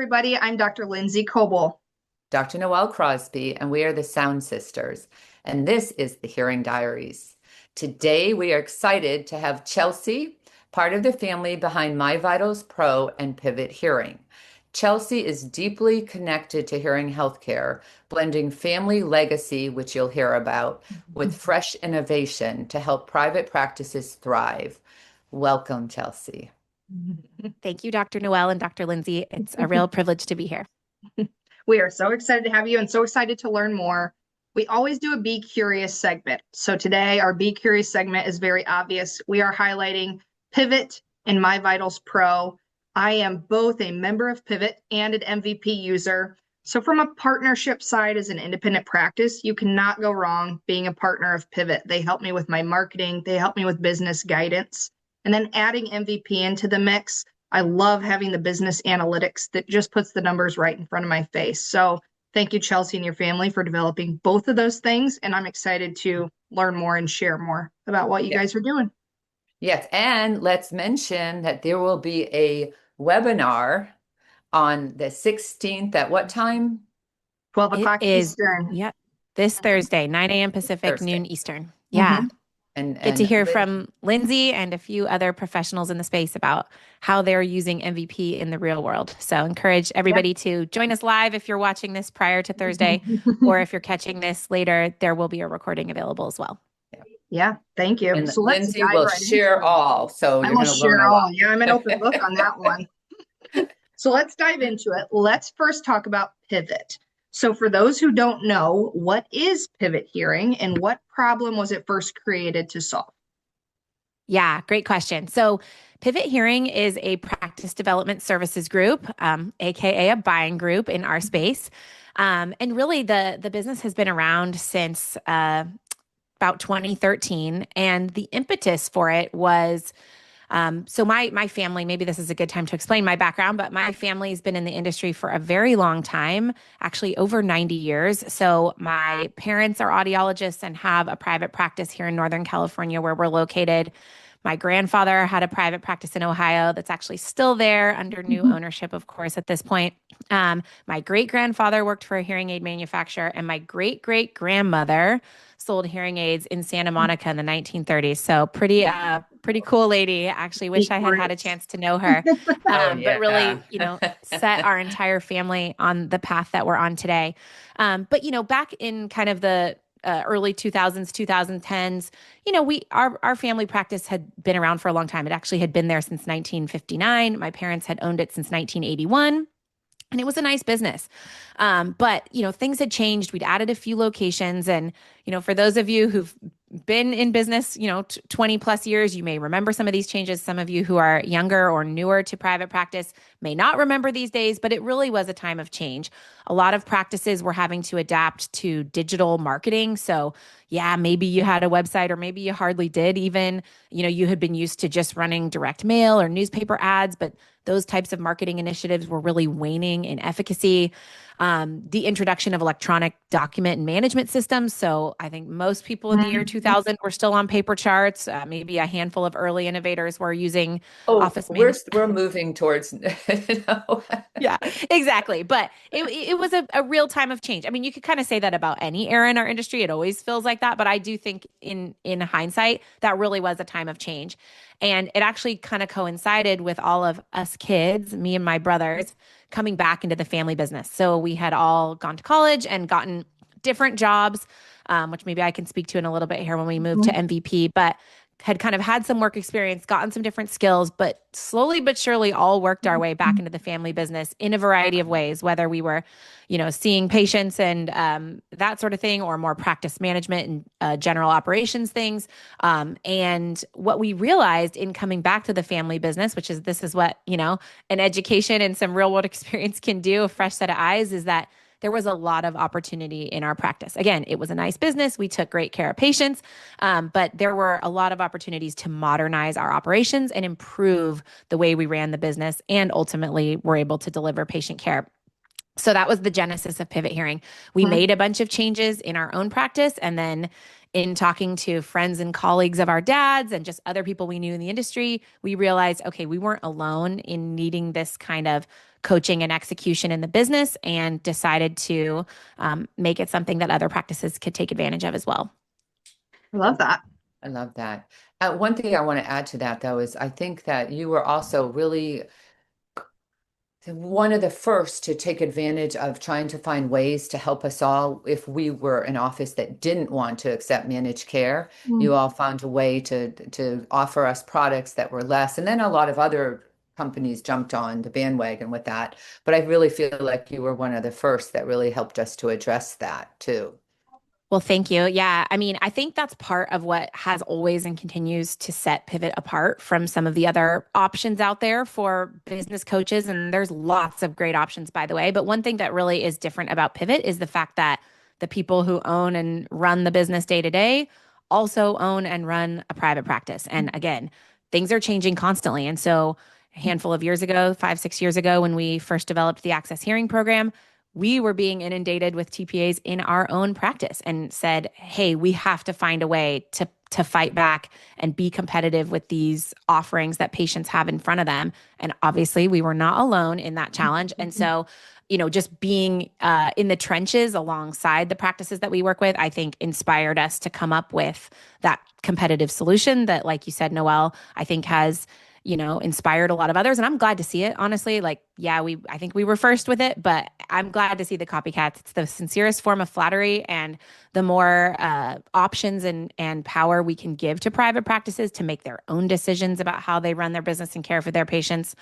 everybody. I'm Dr. Lindsey Coble. Dr. Noelle Crosby, and we are the Sound Sisters. And this is the Hearing Diaries. Today, we are excited to have Chelsea, part of the family behind My Vitals Pro and Pivot Hearing. Chelsea is deeply connected to hearing healthcare, blending family legacy, which you'll hear about, with fresh innovation to help private practices thrive. Welcome, Chelsea. Thank you, Dr. Noelle and Dr. Lindsey. It's a real privilege to be here. We are so excited to have you and so excited to learn more. We always do a Be Curious segment. So today, our Be Curious segment is very obvious. We are highlighting Pivot and My Vitals Pro. I am both a member of Pivot and an MVP user. So from a partnership side as an independent practice, you cannot go wrong being a partner of Pivot. They help me with my marketing. They help me with business guidance. And then adding MVP into the mix, I love having the business analytics that just puts the numbers right in front of my face. So thank you, Chelsea, and your family for developing both of those things. And I'm excited to learn more and share more about what you guys are doing. Yes, and let's mention that there will be a webinar on the 16th at what time? 12 o'clock Eastern. Yeah, this Thursday, 9 a.m. Pacific, noon Eastern. Yeah. And Get to hear from Lindsey and a few other professionals in the space about how they're using MVP in the real world. So encourage everybody to join us live if you're watching this prior to Thursday, or if you're catching this later, there will be a recording available as well. Yeah, thank you. And so Lindsey will share all. So I you're will going to share learn a all. lot. Yeah, I'm an open book on that one. So let's dive into it. Let's first talk about Pivot. So for those who don't know, what is Pivot Hearing and what problem was it first created to solve? Yeah, great question. So Pivot Hearing is a practice development services group, AKA a buying group in our space. And really the business has been around since about 2013. And the impetus for it was so my family, maybe this is a good time to explain my background, but my family's been in the industry for a very long time, actually over 90 years. So my parents are audiologists and have a private practice here in Northern California where we're located. My grandfather had a private practice in Ohio that's actually still there under new ownership, of course, at this point. My great-grandfather worked for a hearing aid manufacturer, and my great-great-grandmother sold hearing aids in Santa Monica in the 1930s. So pretty cool lady. Actually wish I had a chance to know her. But really, set our entire family on the path that we're on today. But back in kind of the early 2000s, 2010s, our family practice had been around for a long time. It actually had been there since 1959. My parents had owned it since 1981. And it was a nice business. But, things had changed. We'd added a few locations. And, for those of you who've been in business, 20 plus years, you may remember some of these changes. Some of you who are younger or newer to private practice may not remember these days, but it really was a time of change. A lot of practices were having to adapt to digital marketing. So yeah, maybe you had a website or maybe you hardly did even, you had been used to just running direct mail or newspaper ads, but those types of marketing initiatives were really waning in efficacy. The introduction of electronic document and management systems. So I think most people in the year 2000 were still on paper charts. Maybe a handful of early innovators were using office management. We're moving towards, Yeah, exactly. But it was a real time of change. I mean, you could kind of say that about any era in our industry. It always feels like that. But I do think in hindsight, that really was a time of change. And it actually kind of coincided with all of us kids, me and my brothers, coming back into the family business. So we had all gone to college and gotten different jobs, which maybe I can speak to in a little bit here when we move to MVP, but had kind of had some work experience, gotten some different skills, but slowly but surely all worked our way back into the family business in a variety of ways, whether we were, seeing patients and that sort of thing, or more practice management and general operations things. And what we realized in coming back to the family business, this is what, an education and some real world experience can do, a fresh set of eyes, is that there was a lot of opportunity in our practice. Again, it was a nice business. We took great care of patients, but there were a lot of opportunities to modernize our operations and improve the way we ran the business, and ultimately were able to deliver patient care. So that was the genesis of Pivot Hearing. We made a bunch of changes in our own practice, and then in talking to friends and colleagues of our dads and just other people we knew in the industry, we realized, okay, we weren't alone in needing this kind of coaching and execution in the business and decided to make it something that other practices could take advantage of as well. I love that. I love that. One thing I want to add to that, though, is I think that you were also really one of the first to take advantage of trying to find ways to help us all. If we were an office that didn't want to accept managed care, you all found a way to offer us products that were less. And then a lot of other companies jumped on the bandwagon with that. But I really feel like you were one of the first that really helped us to address that too. Well, thank you. Yeah. I mean, I think that's part of what has always and continues to set Pivot apart from some of the other options out there for business coaches. And there's lots of great options, by the way. But one thing that really is different about Pivot is the fact that the people who own and run the business day to day also own and run a private practice. And again, things are changing constantly. And so a handful of years ago, 5, 6 years ago, when we first developed the Access Hearing program, we were being inundated with TPAs in our own practice and said, hey, we have to find a way to fight back and be competitive with these offerings that patients have in front of them. And obviously, we were not alone in that challenge. And so, just being in the trenches alongside the practices that we work with, I think inspired us to come up with that competitive solution that, like you said, Noelle, I think has inspired a lot of others. And I'm glad to see it, honestly. Like, yeah, I think we were first with it, but I'm glad to see the copycats. It's the sincerest form of flattery. And the more options and power we can give to private practices to make their own decisions about how they run their business and care for their patients,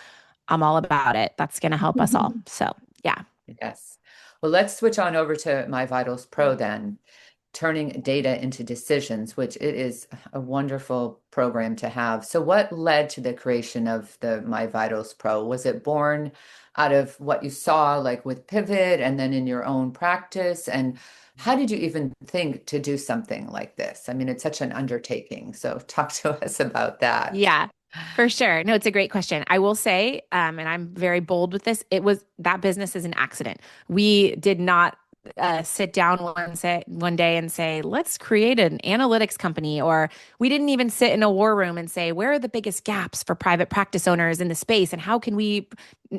I'm all about it. That's going to help us all. So, yeah. Yes. Well, let's switch on over to My Vitals Pro then. Turning data into decisions, which it is a wonderful program to have. So what led to the creation of the My Vitals Pro? Was it born out of what you saw like with Pivot and then in your own practice? And how did you even think to do something like this? I mean, it's such an undertaking. So talk to us about that. Yeah, for sure. No, it's a great question. I will say, and I'm very bold with this, that business is an accident. We did not sit down one day and say, let's create an analytics company. Or we didn't even sit in a war room and say, where are the biggest gaps for private practice owners in the space? And how can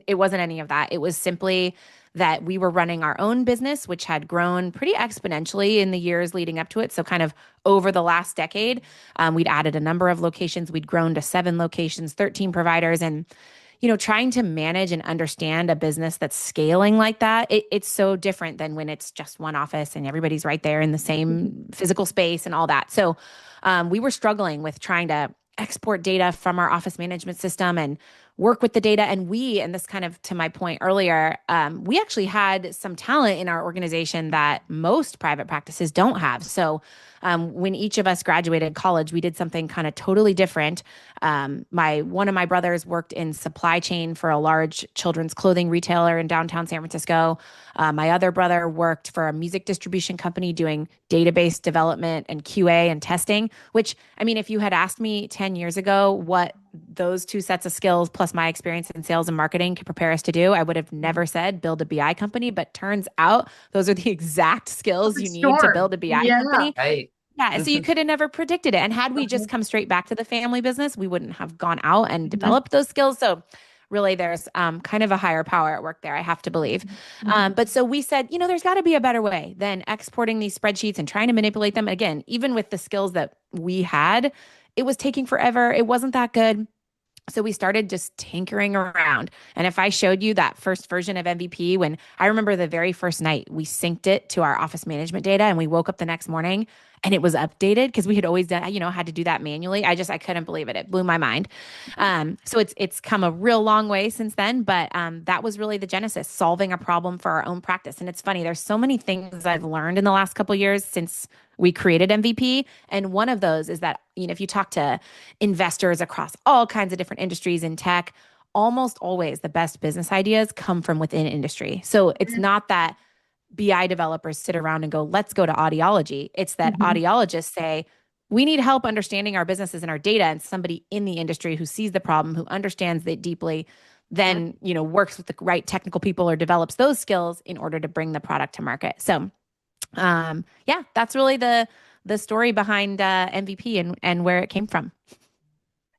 it wasn't any of that. It was simply that we were running our own business, which had grown pretty exponentially in the years leading up to it. So kind of over the last decade, we'd added a number of locations. We'd grown to 7 locations, 13 providers. And trying to manage and understand a business that's scaling like that, it's so different than when it's just one office and everybody's right there in the same physical space and all that. So we were struggling with trying to export data from our office management system and work with the data. And this kind of to my point earlier, we actually had some talent in our organization that most private practices don't have. So when each of us graduated college, we did something kind of totally different. One of my brothers worked in supply chain for a large children's clothing retailer in downtown San Francisco. My other brother worked for a music distribution company doing database development and QA and testing, which, I mean, if you had asked me 10 years ago what those 2 sets of skills plus my experience in sales and marketing could prepare us to do, I would have never said build a BI company, but turns out those are the exact skills you need to build a BI company. Right. Yeah, so you could have never predicted it. And had we just come straight back to the family business, we wouldn't have gone out and developed those skills. So really there's kind of a higher power at work there, I have to believe. But so we said, there's got to be a better way than exporting these spreadsheets and trying to manipulate them. Again, even with the skills that we had, it was taking forever. It wasn't that good. So we started just tinkering around. And if I showed you that first version of MVP, when I remember the very first night we synced it to our office management data and we woke up the next morning and it was updated because we had always done, had to do that manually. I couldn't believe it. It blew my mind. So it's come a real long way since then, but that was really the genesis, solving a problem for our own practice. And it's funny, there's so many things I've learned in the last couple of years since we created MVP. And one of those is that, if you talk to investors across all kinds of different industries in tech, almost always the best business ideas come from within industry. So it's not that BI developers sit around and go, let's go to audiology. It's that audiologists say, we need help understanding our businesses and our data. And somebody in the industry who sees the problem, who understands it deeply, then, works with the right technical people or develops those skills in order to bring the product to market. So that's really the story behind MVP and where it came from.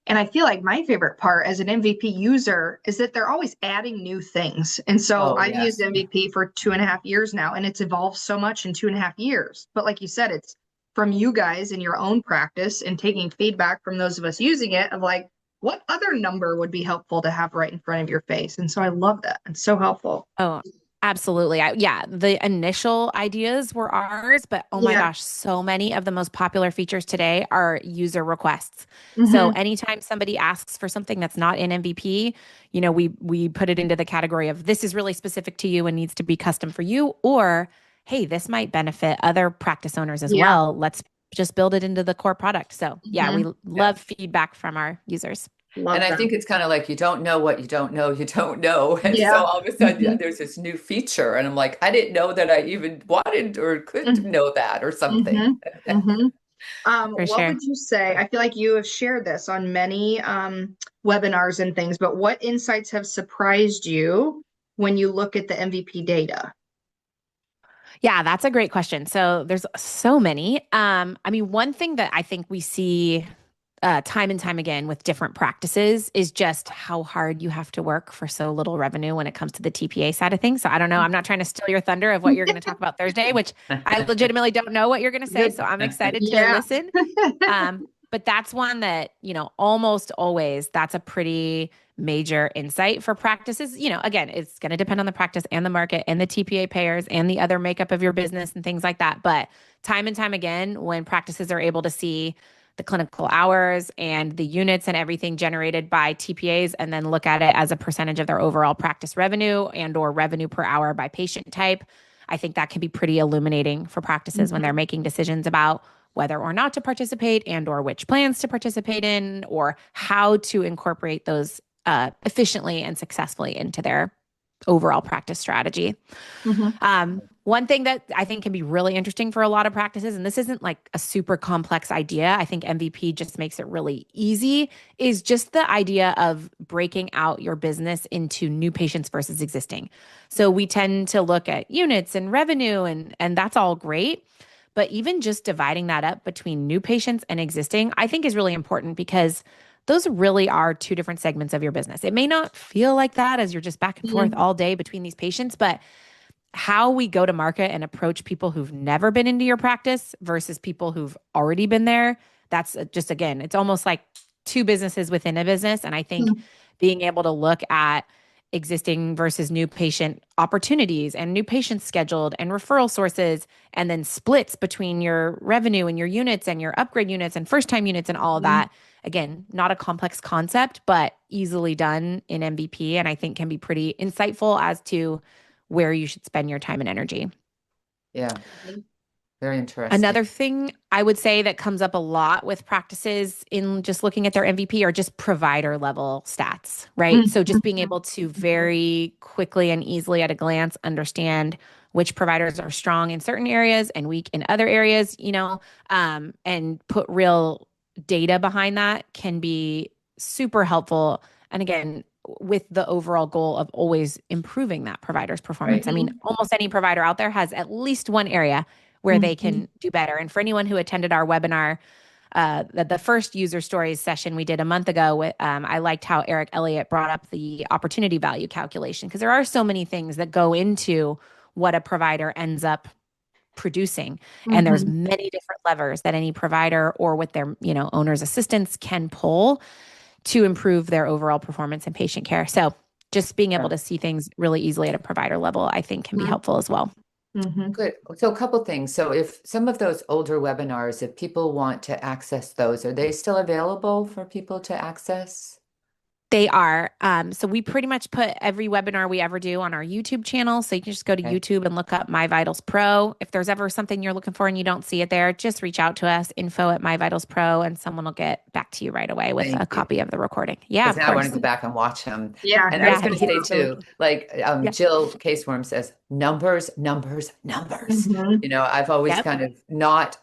And I feel like my favorite part as an MVP user is that they're always adding new things. And so Oh, I've used yes. MVP for 2.5 years now, and it's evolved so much in 2.5 years. But like you said, it's from you guys in your own practice and taking feedback from those of us using it of like, what other number would be helpful to have right in front of your face? And so I love that. It's so helpful. Oh, absolutely. Yeah, the initial ideas were ours, but oh my Yeah. gosh, so many of the most popular features today are user requests. So Mm-hmm. anytime somebody asks for something that's not in MVP, we put it into the category of this is really specific to you and needs to be custom for you, or hey, this might benefit other practice owners as Yeah. well. Let's just build it into the core product. So yeah, Mm-hmm. we love feedback from our users. Love And I that. think it's kind of like you don't know what you don't know, you don't know. And so Yeah. all of a sudden Mm-hmm. there's this new feature. And I'm like, I didn't know that I even wanted or could know that or something. Mm-hmm. Mm-hmm. For What sure. would you say? I feel like you have shared this on many webinars and things, but what insights have surprised you when you look at the MVP data? Yeah, that's a great question. So there's so many. I mean, one thing that I think we see time and time again with different practices is just how hard you have to work for so little revenue when it comes to the TPA side of things. So I don't know. I'm not trying to steal your thunder of what you're going to talk about Thursday, which I legitimately don't know what you're going to say. Good. So I'm excited to Yeah. listen. But that's one that, almost always that's a pretty major insight for practices. Again, it's going to depend on the practice and the market and the TPA payers and the other makeup of your business and things like that. But time and time again, when practices are able to see the clinical hours and the units and everything generated by TPAs and then look at it as a percentage of their overall practice revenue and or revenue per hour by patient type, I think that can be pretty illuminating for practices when they're Mm-hmm. making decisions about whether or not to participate and or which plans to participate in or how to incorporate those efficiently and successfully into their overall practice strategy. Mm-hmm. One thing that I think can be really interesting for a lot of practices, and this isn't like a super complex idea, I think MVP just makes it really easy, is just the idea of breaking out your business into new patients versus existing. So we tend to look at units and revenue, and that's all great. But even just dividing that up between new patients and existing, I think is really important because those really are two different segments of your business. It may not feel like that as you're just back and forth all day between these patients, but how we go to market and approach people who've never been into your practice versus people who've already been there, that's just, again, it's almost like two businesses within a business. And I think being able to look at existing versus new patient opportunities and new patients scheduled and referral sources, and then splits between your revenue and your units and your upgrade units and first time units and all of that. Again, not a complex concept, but easily done in MVP. And I think can be pretty insightful as to where you should spend your time and energy. Yeah, very interesting. Another thing I would say that comes up a lot with practices in just looking at their MVP are just provider level stats, right? So just being able to very quickly and easily at a glance understand which providers are strong in certain areas and weak in other areas, and put real data behind that can be super helpful. And again, with the overall goal of always improving that provider's performance. Right. I mean, almost any provider out there has at least one area where they can do better. And for anyone who attended our webinar, the first user stories session we did a month ago, I liked how Eric Elliott brought up the opportunity value calculation, because there are so many things that go into what a provider ends up producing. And there's many different levers that any provider or with their, owner's assistants can pull to improve their overall performance and patient care. So just being able to see things really easily at a provider level, I think can be helpful as well. Good. So a couple things. So if some of those older webinars, if people want to access those, are they still available for people to access? They are. So we pretty much put every webinar we ever do on our YouTube channel. So you can just go to YouTube and look up My Vitals Pro. If there's ever something you're looking for and you don't see it there, just reach out to us, info@My Vitals Pro, and someone will get back to you right away with a copy of the recording. Yeah, of Because now I want to course. go back and watch them. Yeah. And I was Yeah. going to say too, like Jill Caseworm says, numbers, numbers, numbers. I've always kind of not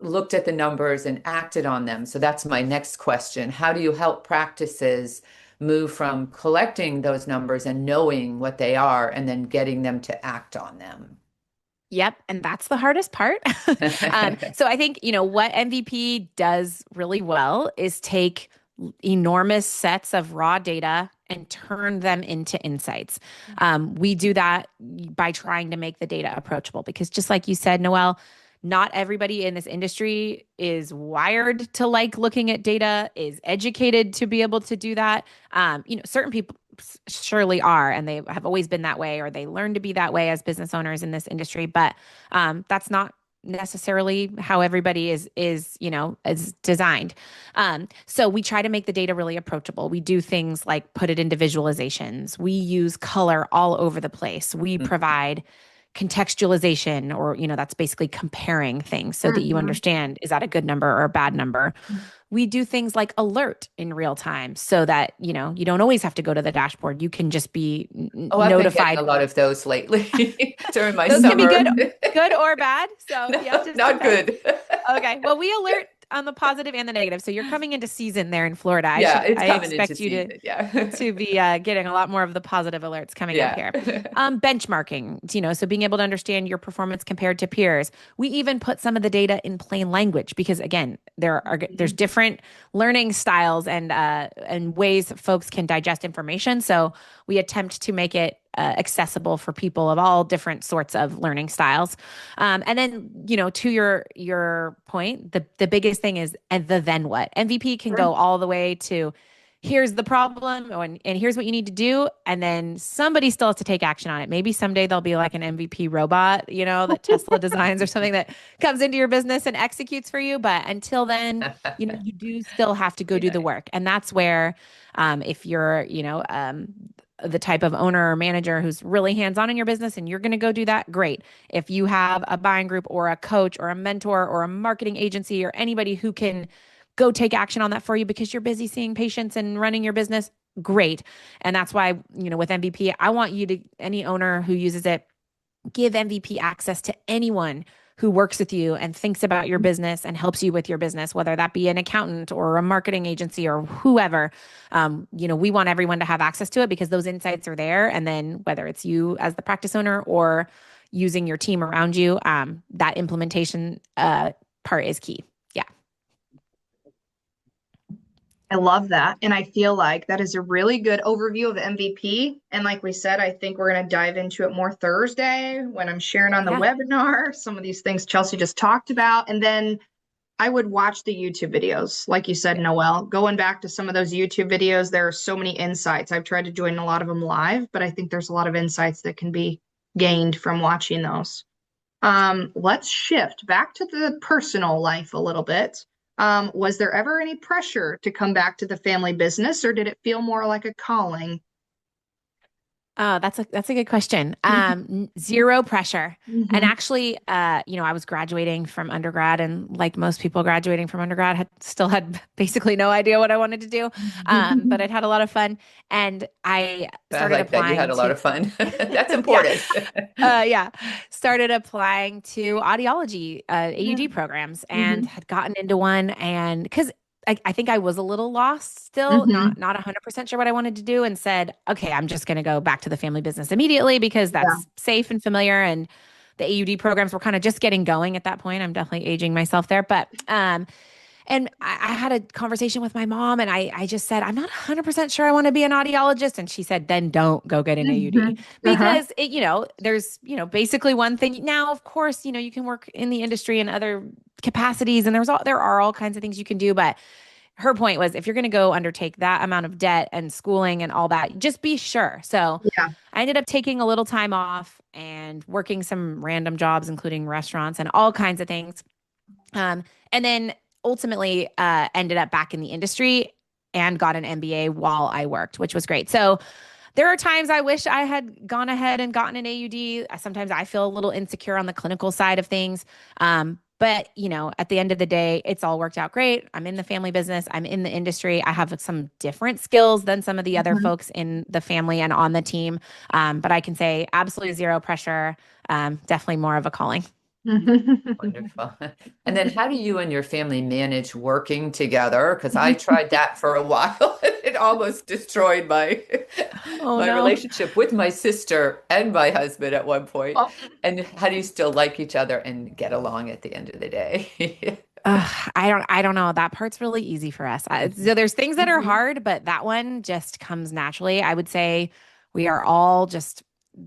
looked at the numbers and acted on them. So that's my next question. How do you help practices move from collecting those numbers and knowing what they are and then getting them to act on them? Yep. And that's the hardest part. So I think, what MVP does really well is take enormous sets of raw data and turn them into insights. We do that by trying to make the data approachable because just like you said, Noelle, not everybody in this industry is wired to like looking at data, is educated to be able to do that. Certain people surely are, and they have always been that way, or they learn to be that way as business owners in this industry. But that's not necessarily how everybody is designed. So we try to make the data really approachable. We do things like put it into visualizations. We use color all over the place. We provide contextualization, or that's basically comparing things so that you understand, is that a good number or a bad number? We do things like alert in real time so that you don't always have to go to the dashboard. You can just be Oh, I've been getting notified. a lot of those lately during my Those summer. can be good or bad. So No, you have to not decide. good. Okay. Well, we alert on the positive and the negative. So you're coming into season there in Florida. Yeah, it's I coming into expect you season. Yeah. to be getting a lot more of the positive alerts coming up Yeah. here. Benchmarking, so being able to understand your performance compared to peers. We even put some of the data in plain language because again, there's different learning styles and ways folks can digest information. So we attempt to make it accessible for people of all different sorts of learning styles. And then, to your point, the biggest thing is and the then what. MVP can go all the way to here's the problem and here's what you need to do. And then somebody still has to take action on it. Maybe someday there'll be like an MVP robot, that Tesla designs or something that comes into your business and executes for you. But until then, you do still have to go do the work. And that's where if you're, the type of owner or manager who's really hands-on in your business and you're going to go do that, great. If you have a buying group or a coach or a mentor or a marketing agency or anybody who can go take action on that for you because you're busy seeing patients and running your business, great. And that's why, with MVP, I want you to, any owner who uses it, give MVP access to anyone who works with you and thinks about your business and helps you with your business, whether that be an accountant or a marketing agency or whoever. We want everyone to have access to it because those insights are there. And then whether it's you as the practice owner or using your team around you, that implementation part is key. Yeah. I love that. And I feel like that is a really good overview of MVP. And like we said, I think we're going to dive into it more Thursday when I'm sharing on the webinar, some of these things Chelsea just talked about. And then I would watch the YouTube videos. Like you said, Noelle, going back to some of those YouTube videos, there are so many insights. I've tried to join a lot of them live, but I think there's a lot of insights that can be gained from watching those. Let's shift back to the personal life a little bit. Was there ever any pressure to come back to the family business, or did it feel more like a calling? Oh, that's a good question. Zero pressure. Mm-hmm. And actually, I was graduating from undergrad, and like most people graduating from undergrad, had basically no idea what I wanted to do. But I'd had a lot of fun, and I started applying. That you had a lot of fun. That's important. Started applying to audiology AUD programs, and had gotten into one, and because I think I was a little lost still, not 100% sure what I wanted to do, and said, okay, I'm just going to go back to the family business immediately because that's safe and familiar. And the AUD programs were kind of just getting going at that point. I'm definitely aging myself there. But, and I had a conversation with my mom, and I just said, I'm not 100% sure I want to be an audiologist. And she said, then don't go get an AUD because there's, basically one thing. Now, of course, you can work in the industry in other capacities, and there are all kinds of things you can do. But her point was, if you're going to go undertake that amount of debt and schooling and all that, just be sure. So I ended up taking a little time off and working some random jobs, including restaurants and all kinds of things. And then ultimately ended up back in the industry and got an MBA while I worked, which was great. So there are times I wish I had gone ahead and gotten an AUD. Sometimes I feel a little insecure on the clinical side of things. But, at the end of the day, it's all worked out great. I'm in the family business. I'm in the industry. I have some different skills than some of the other folks in the family and on the team. But I can say absolutely zero pressure. Definitely more of a calling. Wonderful. And then how do you and your family manage working together? Because I tried that for a while. It almost destroyed my relationship with my sister and my husband at one point. And how do you still like each other and get along at the end of the day? I don't know. That part's really easy for us. So there's things that are Mhm. hard, but that one just comes naturally. I would say we are all just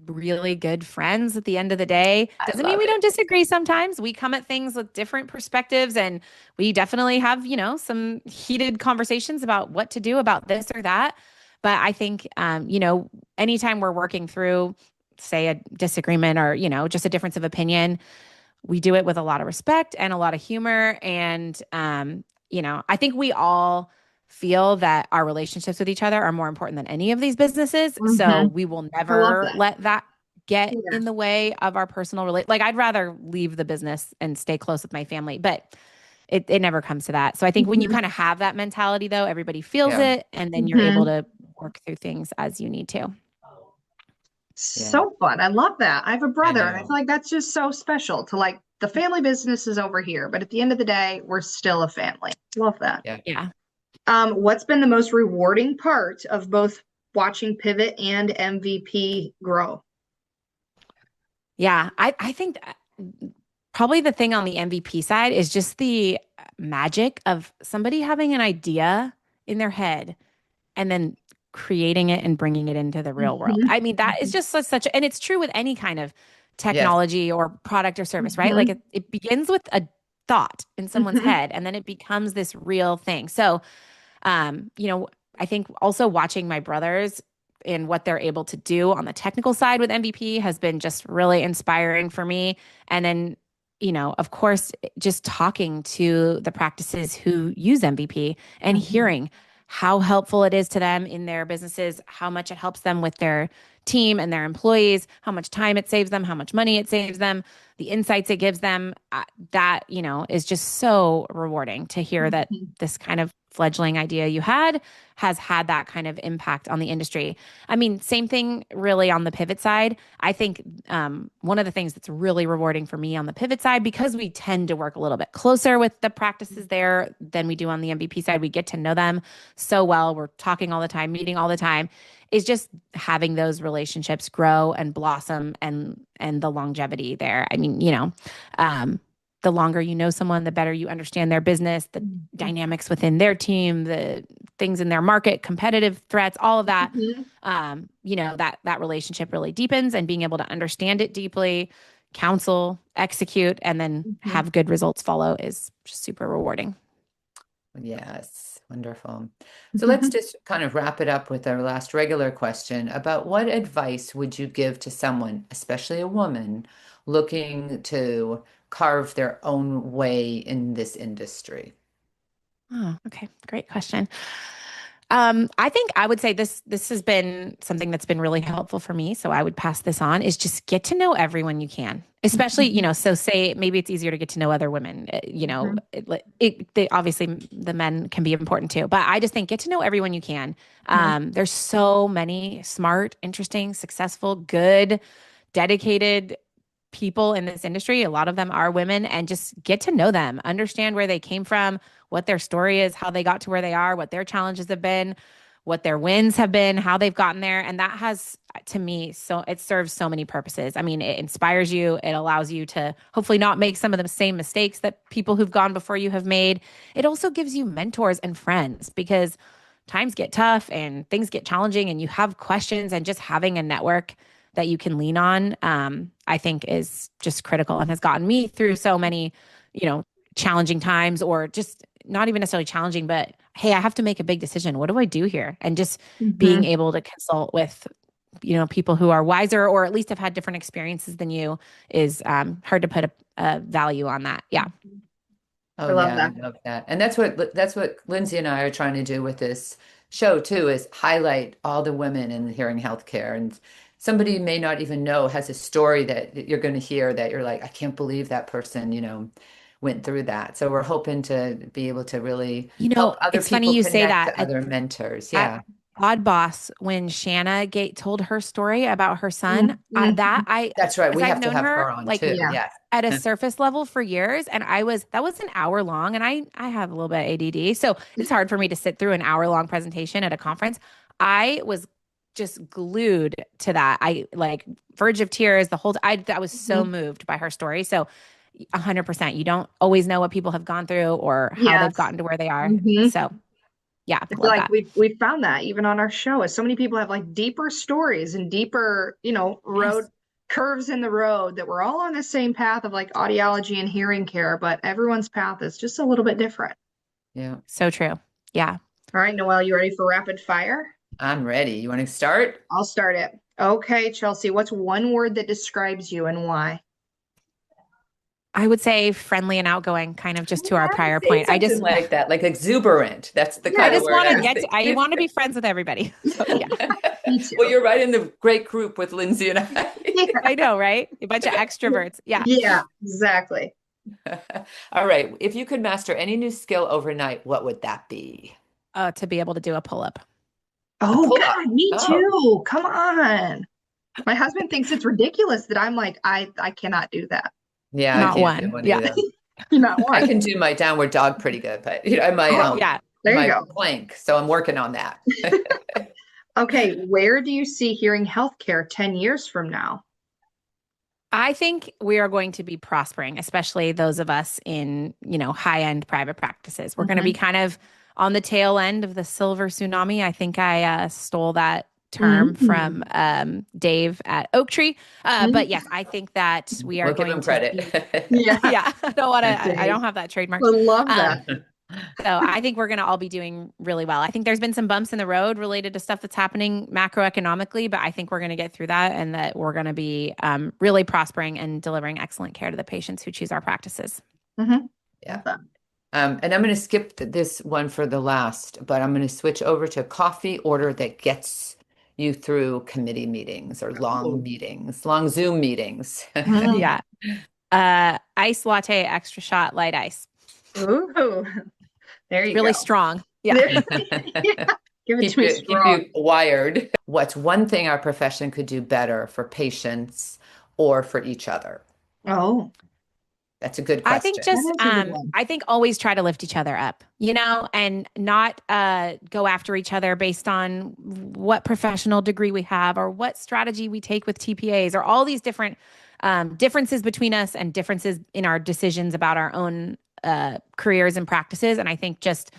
really good friends at the end of the day. I Doesn't mean love we it. don't disagree sometimes. We come at things with different perspectives and we definitely have, some heated conversations about what to do about this or that. But I think, anytime we're working through, say, a disagreement or, just a difference of opinion, we do it with a lot of respect and a lot of humor. And, I think we all feel that our relationships with each other are more important than any of these businesses. So Mhm. we will I love never that. let that get Yeah. in the way of our personal Like I'd rather leave the business and stay close with my family, but it never comes to that. So I think when you Mhm. kind of have that mentality though, everybody feels Yeah. it and then you're able Mhm. to work through things as you need to. Yeah. So fun. I love that. I have a I brother, and I feel know. like that's just so special to like the family business is over here, but at the end of the day, we're still a family. Love that. Yeah. Yeah. What's been the most rewarding part of both watching Pivot and MVP grow? Yeah. I think probably the thing on the MVP side is just the magic of somebody having an idea in their head and then creating it and bringing it into the real world. Mhm. I mean, that is just and it's true with any kind of Yes. technology or product or service, right? Like Mhm. it begins with a thought in someone's Mhm. head and then it becomes this real thing. So, um, you know, I think also watching my brothers and what they're able to do on the technical side with MVP has been just really inspiring for me. And then, of course, just talking to the practices who use MVP and Mhm. hearing how helpful it is to them in their businesses, how much it helps them with their team and their employees, how much time it saves them, how much money it saves them, the insights it gives them. That, is just so rewarding to hear that Mhm. this kind of fledgling idea you had has had that kind of impact on the industry. I mean, same thing really on the pivot side. I think one of the things that's really rewarding for me on the pivot side, because we tend to work a little bit closer with the practices there than we do on the MVP side, we get to know them so well. We're talking all the time, meeting all the time, is just having those relationships grow and blossom and the longevity there. I mean, the longer you know someone, the better you understand their business, the dynamics within their team, the things in their market, competitive threats, all of that. Mhm. That relationship really deepens and being able to understand it deeply, counsel, execute, and then Mhm. have good results follow is just super rewarding. Yes. Wonderful. So let's Mhm. just kind of wrap it up with our last regular question about what advice would you give to someone, especially a woman, looking to carve their own way in this industry? Oh, okay. Great question. I think I would say this has been something that's been really helpful for me. So I would pass this on is just get to know everyone you can, especially, Mhm. so say maybe it's easier to get to know other women, Mhm. obviously the men can be important too, but I just think get to know everyone you can. Mhm. There's so many smart, interesting, successful, good, dedicated people in this industry. A lot of them are women, and just get to know them, understand where they came from, what their story is, how they got to where they are, what their challenges have been, what their wins have been, how they've gotten there. And that has, to me, so it serves so many purposes. I mean, it inspires you, it allows you to hopefully not make some of the same mistakes that people who've gone before you have made. It also gives you mentors and friends because times get tough and things get challenging and you have questions, and just having a network that you can lean on, I think is just critical and has gotten me through so many, challenging times, or just not even necessarily challenging, but hey, I have to make a big decision. What do I do here? And just being Mhm. able to consult with, people who are wiser or at least have had different experiences than you is hard to put a value on that. Yeah. Oh I love yeah, I that. love that. And that's what Lindsay and I are trying to do with this show too, is highlight all the women in hearing healthcare. And somebody may not even know has a story that you're going to hear that you're like, I can't believe that person, went through that. So we're hoping to be able to really help other It's funny people you say connect that. to other mentors. At Yeah. Odd Boss, when Shanna Gate told her story about her son, Mhm. That's right. as We I've have to known have her her on like too. Yeah. Yes. at a surface level for years, and that was an hour long, and I have a little bit of ADD, so it's hard for me to sit through an hour long presentation at a conference. I was just glued to that. I like verge of tears the whole. I was so Mhm. moved by her story. So 100%. You don't always know what people have gone through or how Yes. they've gotten to where they are. Mhm. So yeah, I feel love like that. we found that even on our show, as so many people have like deeper stories and deeper, road Yes. curves in the road, that we're all on the same path of like audiology and hearing care, but everyone's path is just a little bit different. Yeah. So true. Yeah. All right, Noelle, you ready for rapid fire? I'm ready. You want to start? I'll start it. Okay, Chelsea, what's one word that describes you and why? I would say friendly and outgoing, kind of just to our prior Say point. I something just like that, like exuberant. That's the Yeah, I kind of just word want I to was get to, I thinking. want to be friends with everybody. So yeah. Me too. Well, you're right in the great group with Lindsey and I. Yeah, I know, right? A bunch of extroverts. Yeah. yeah, exactly. All right. If you could master any new skill overnight, what would that be? To be able to do a pull-up. Oh pull-up. God, me Oh. too. Come on. My husband thinks it's ridiculous that I'm like, I cannot do that. Yeah, Not I can't do one. one Yeah. either. Not I one. can do my downward dog pretty good, but my Yeah. There you my go. plank. So I'm working on that. Okay, where do you see hearing healthcare 10 years from now? I think we are going to be prospering, especially those of us in, high-end private practices. We're going to be kind of on the tail end of the silver tsunami. I think I stole that term from Dave at Oak Tree. But yes, I think that we are We'll give going him to be, credit. Yeah, yeah, I don't want to, I don't have that trademark. I love Um, that. So I think we're going to all be doing really well. I think there's been some bumps in the road related to stuff that's happening macroeconomically, but I think we're going to get through that and that we're going to be really prospering and delivering excellent care to the patients who choose our practices. Mhm. Yeah. Love that. And I'm going to skip this one for the last, but I'm going to switch over to coffee order that gets you through committee meetings or long meetings, long Zoom meetings. Mm. Yeah. Ice latte, extra shot, light ice. Ooh, there you Really go. strong. Yeah. Yeah. Give it to me Keep strong. you wired. What's one thing our profession could do better for patients or for each other? Oh, That's a good I think question. just, that is a good one. I think always try to lift each other up, and not go after each other based on what professional degree we have or what strategy we take with TPAs or all these different differences between us and differences in our decisions about our own careers and practices. And I think just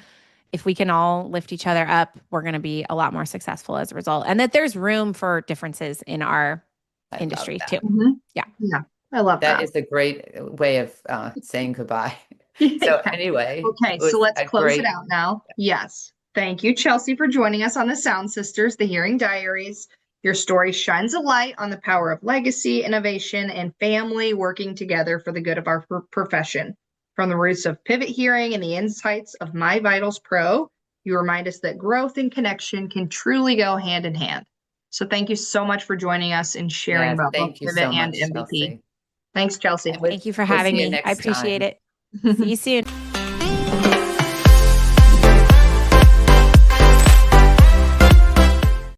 if we can all lift each other up, we're going to be a lot more successful as a result. And that there's room for differences in our I industry love too. Mhm. Yeah. Yeah, I love that. that. That is a great way of saying goodbye. Yeah. So anyway, Okay, it was so let's a close it great. out now. Yes. Thank you, Chelsea, for joining us on the Sound Sisters, the Hearing Diaries. Your story shines a light on the power of legacy, innovation, and family working together for the good of our profession. From the roots of Pivot Hearing and the insights of My Vitals Pro, you remind us that growth and connection can truly go hand in hand. So thank you so much for joining us and sharing Yes, about both thank you Pivot so and much, MVP. Chelsea. Thanks, Chelsea. And Thank you for we'll having see you me. I next appreciate time. it. See you soon.